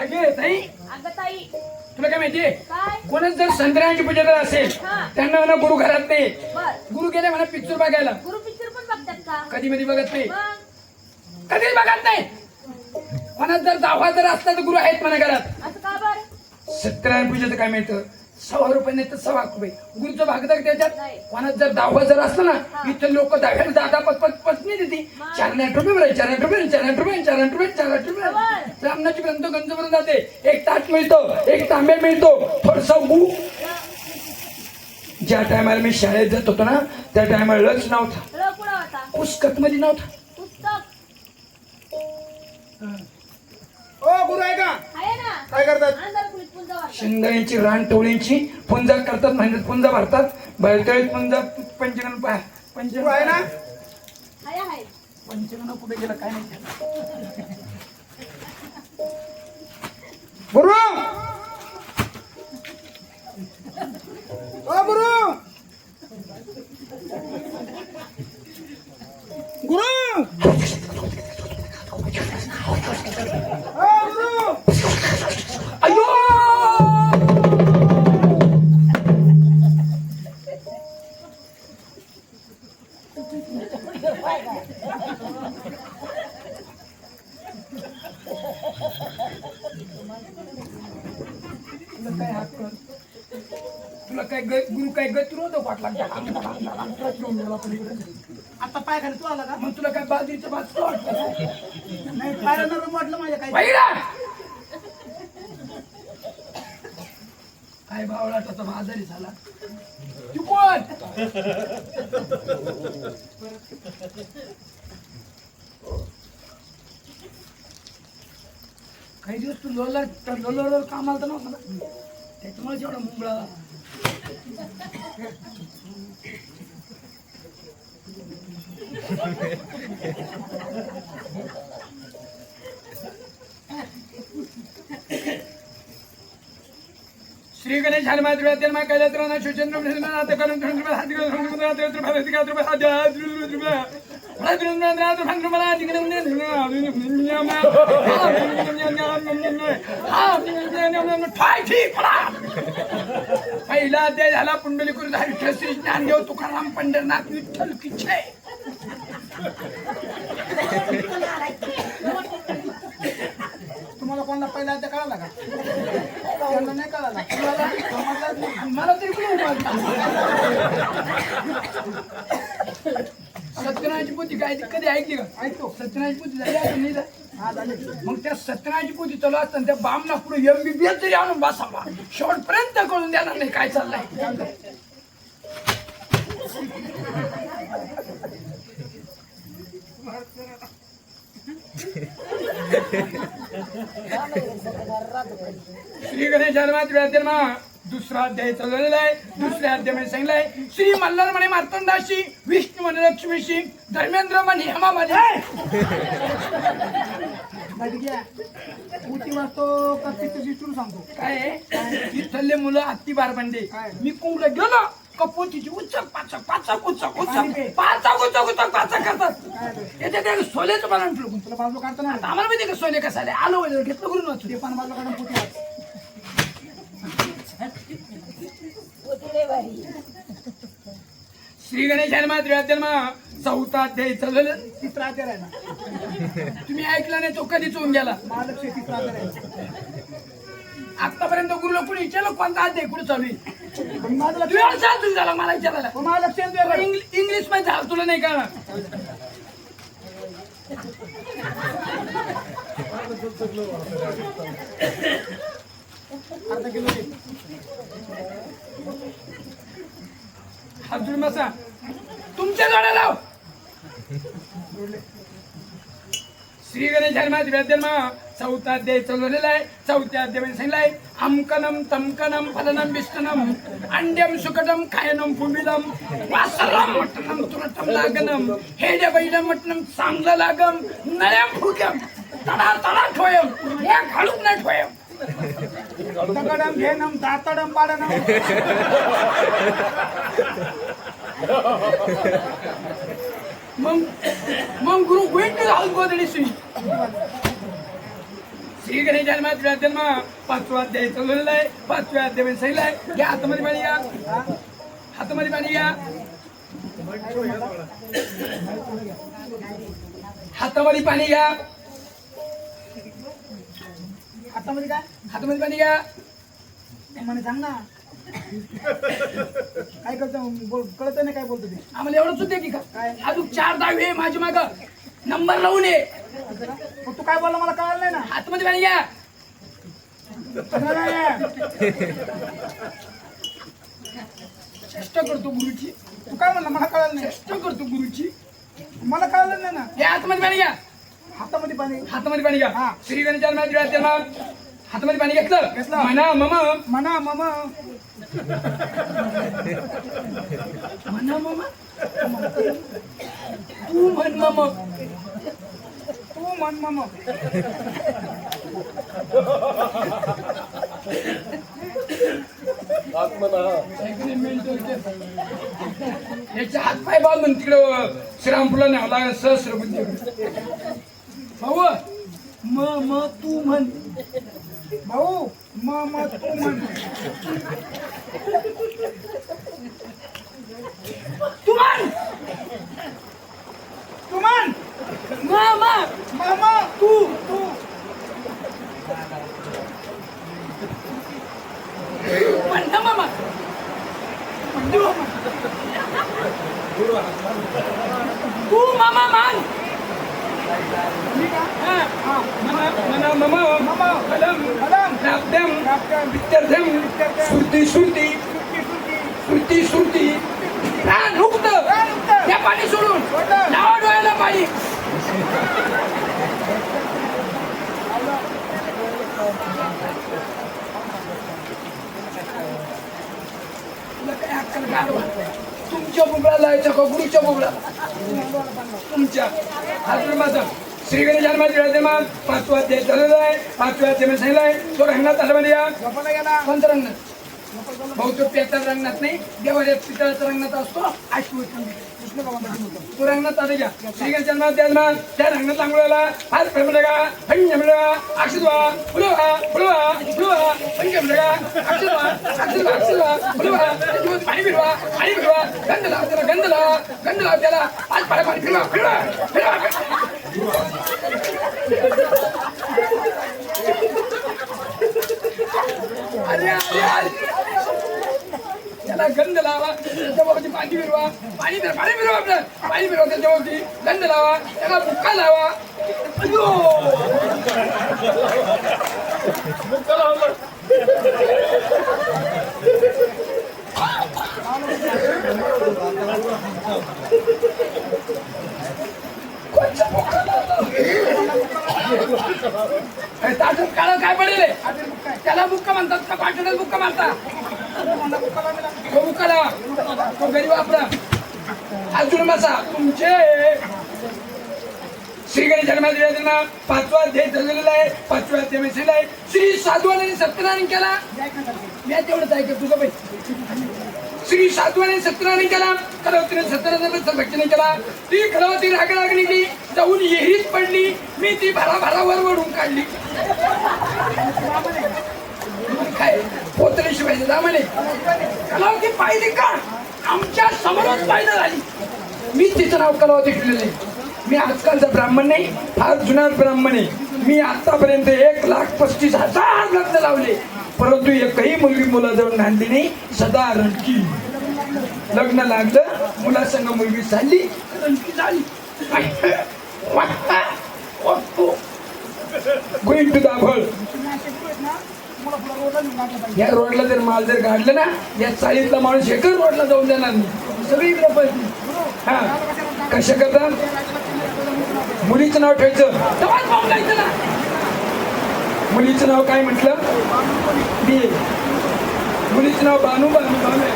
अगे ताई, अगं ताई, तुला काय माहितीये? काय? कोणच जर संत्र्याची पूजा जर असेल हा. त्यांना म्हणा गुरु घरात नाही. बर. गुरु गेले म्हणा पिक्चर बघायला. गुरु पिक्चर पण बघतात का? कधी मध्ये बघत नाही, मग कधीच बघत नाही. कोणाच जर दावा जर असला तर गुरु आहेत म्हणा घरात. असं का बर? सत्यनारायण पूजेचं काय मिळतं? 100 रुपये नाही तर 100 रुपये गुरुचं भागतात त्याच्यात. नाही. कोणाच जर दावा जर असला ना हा. इथं लोक दाव्याला दादा पत्नी देते. मग? 4 रुपये 4 रुपये 4 रुपये 4 रुपये 4 रुपये बरोबर. ब्राह्मणाची ग्रंथ गंज भरून जाते. एक ताट मिळतो, एक तांबे मिळतो, थोडसा गू. ज्या टायमाला मी शाळेत जात होतो ना त्या टायमाला लच नव्हता, र कुणा होता? पुस्तक मध्ये नव्हता. पुस्तक ओ गुरु आहे का? आहे ना. काय करतात? अंधार कुलीत पुंजा वाटतात. शेंगदाण्याची रानटोळींची पुंजा करतात, महिन्यात पुंजा भरतात. बैलतळीत पुंजा पंचगण गुरु आहे पंचगण ना? आहे. पंचगण कुठे गेलं काय नाही. गुरु ओ गुरु गुरु ओ गुरु अयो तुला काय हक्क? तुला काय गुरु काय गत होतो पाटला आता पाय खाली तू आला का? मग तुला काय बाजरीचं भात वाटतं? नाही पाय नरम वाटलं माझ्या काय. पहिला काय भावलाटाचा आजारी झाला तू कोण? काही दिवस तू लोलर कामाला तर नव्हता ना त्याच्यामुळे एवढा मुंबळा. श्री गणेश हनुमान जन्म कैलास सुचंद्र पहिला अध्याय झाला पुंडलिकूर श्री ज्ञानदेव तुकाराम पंढरनाथ विठ्ठल किच्छे. तुम्हाला कोणाला पहिला अध्याय कळाला का? त्यांना नाही कळाला. मला तरी सत्यनारायणची पोथी काय कधी ऐकली का? ऐकतो. सत्यनारायणची पोथी झाली असं नाही झाली? हा झाले. मग त्या सत्यनारायणची पोथी चालू असताना त्या बामना पुढे MBBS जरी आणून बसावा शेवटपर्यंत कळून देणार नाही काय चाललंय. श्री गणेश जन्म दुसरा अध्याय चाललेला आहे. दुसऱ्या अध्यायामध्ये सांगितलंय श्री मल्हार म्हणे मार्तंडाशी, विष्णू म्हणे लक्ष्मीशी, धर्मेंद्र म्हणे हेमामध्ये. मोठी वाचतो का तिथे सांगतो काय आहे? इथले मुलं अति बारबंडे. काय? मी कुंकला गेलो कपोतीची उचक पाचक पाचक उचक उचक पाचक उचक उचक पाचक करतात. त्याच्यात सोल्याचं पालन ठेवलं. तुला बाजू काढतो ना. आता आम्हाला माहिती का सोले कसं आले आलो वगैरे घेतलं करून वाचू. ते पण बाजू काढून पुढे वाच. श्री गणेश जन्म चौथा अध्याय चाललेलं. तिसरा अध्याय आहे ना. तुम्ही ऐकला नाही तो कधीच होऊन गेला. महालक्ष्मी तिसरा अध्याय आहे. आतापर्यंत गुरुला कुणी विचारलं कोणता अध्याय कुठे चालू आहे? पण माझं लक्ष तू एवढा तुझं झाला मला विचारायला. महालक्ष्मी इंग्लिश मध्ये झालं तुला नाही कळणार. अर्धा किलो दे. अर्जुन मसा तुमच्या जोड्या लाव. श्री गणेश जन्म चौथा अध्याय चाललेला आहे. चौथ्या अध्यायामध्ये सांगितलंय अमकनम तमकनम फलनम विष्णनम अंड्यम सुकटम खायनम फुबिलम वासरम मटनम तुरटम लागनम हेड बैलम मटनम चांगलं लागम नळ्याम फुक्यम तडा तडा ठोयम या घालून नाही ठोयम. दगडम घेनम दातडम पाडनम. मग गुरु गोइंग टू हाऊस गोदडी सुई श्री गणेश जन्मात जन्म 5वा अध्याय चाललेला आहे. 5व्या अध्याय सांगितलं आहे. घ्या हातामध्ये पाणी घ्या. हातामध्ये पाणी घ्या. हातामध्ये पाणी घ्या. हातामध्ये काय हातामध्ये पाणी घ्या. म्हणे सांग ना काय करतो कळत नाही काय बोलतो ते आम्हाला एवढंच होते की का काय? अजून 4 दहावी माझ्या माग नंबर लावून ये. असं का? मग तू काय बोलला मला कळलं नाही ना हातामध्ये पाणी घ्या. तसं नाही. चेष्टा करतो गुरुची. तू काय म्हणला मला कळलं नाही चेष्टा करतो गुरुची. मला कळलं नाही ना घ्या हातामध्ये पाणी घ्या. हातामध्ये पाणी हातामध्ये पाणी घ्या. हा. श्री गणेश जन्म हातामध्ये पाणी घेतलं. घेतलं. म्हणा मम म्हणा मामा म्हणा मम तू म्हण मम तू म्हण मामा याचे हात पाय बांधून तिकडं श्रीरामपूरला न्यावला सहस्र बुद्धी भाऊ म तू म्हण भाऊ मामा तू म्हण तू म्हण तू म्हण मामा मामा तू म्हण ना मामा तू मामा मान मी का हा म्हणा मम मामा कलम कलम प्राप्तम प्राप्तम विद्यार्थ्यम श्रुती श्रुती श्रुती श्रुती प्राण मुक्त या पाणी सोडून लावा डोळ्याला पाणी. तुला काय अक्कल गाढवा? तुमच्या बुगळा लावायचा का गुरुच्या बुगळा तुमच्या हातून माझा श्री गणेश जन्माची विराजमान 5वा अध्याय झालेला आहे. 5व्या अध्याय सांगितलं आहे. तो रंगणात आला म्हणजे या झोपायला गेला कोणता रंगणात बहुतेक पेतर रंगणात नाही देवाऱ्यात पितळाचा रंगणात असतो. आशुवत कृष्ण भगवान होतं तो रंगणात आले घ्या. श्री गणेश जन्मात जन्मान त्या रंगणात आंघोळाला हात फेमडगा पंचमडगा अक्षदवा फुलवा फुलवा फुलवा पंचमडगा अक्षदवा अक्षदवा अक्षदवा फुलवा त्याच्यावर पाणी फिरवा गंध लाव त्याला गंध लाव त्याला आज पाणी फिरवा अरे त्याला गंध लावा त्याच्यावरती पाणी फिरवा आपलं पाणी फिरवा त्याच्यावरती गंध लावा त्याला बुक्का लावा. ताटून काळं काय पडेल त्याला बुक्का म्हणतात का पाठवण्यात बुक्का मारतात. तो बुक्का लावा तो गरीब आपला अजून बसा तुमचे श्री गणेश जन्माला 5वा अध्याय झालेला आहे. 5व्या अध्याय आहे. श्री साधवाने सत्यनारायण केला. मी तेवढंच ऐकत तुझं बाई श्री साधवाने सत्यनारायण केला. कलावतीने सत्यनारायण भक्तीने केला. ती कलावती राग निघली जाऊन येरीत पडली. मी ती भराभरावर वडून काढली. काय पोतली शिवायचं दामाने कलावती पाहिली का आमच्या समोरच पाहिलं झाली. मी तिचं नाव कलावती ठेवलेलं आहे. मी आजकालचा ब्राह्मण नाही फार जुना ब्राह्मण आहे. मी आतापर्यंत 1,35,000 लग्न लावले परंतु एकही मुलगी मुलाजवळ नांदली नाही. सदा रणकी लग्न लागलं मुलासंग मुलगी चालली रणकी झाली. गोइंग टू दाभळ या रोडला जर माल जर काढलं ना या चाळीतला माणूस एकच रोडला जाऊन देणार नाही. सगळी इकडे पळती. हा कशा करता मुलीचं नाव ठेवायचं तेव्हाच बोलायचं ना. मुलीचं नाव काय म्हटलं मी मुलीचं नाव बानू आहे.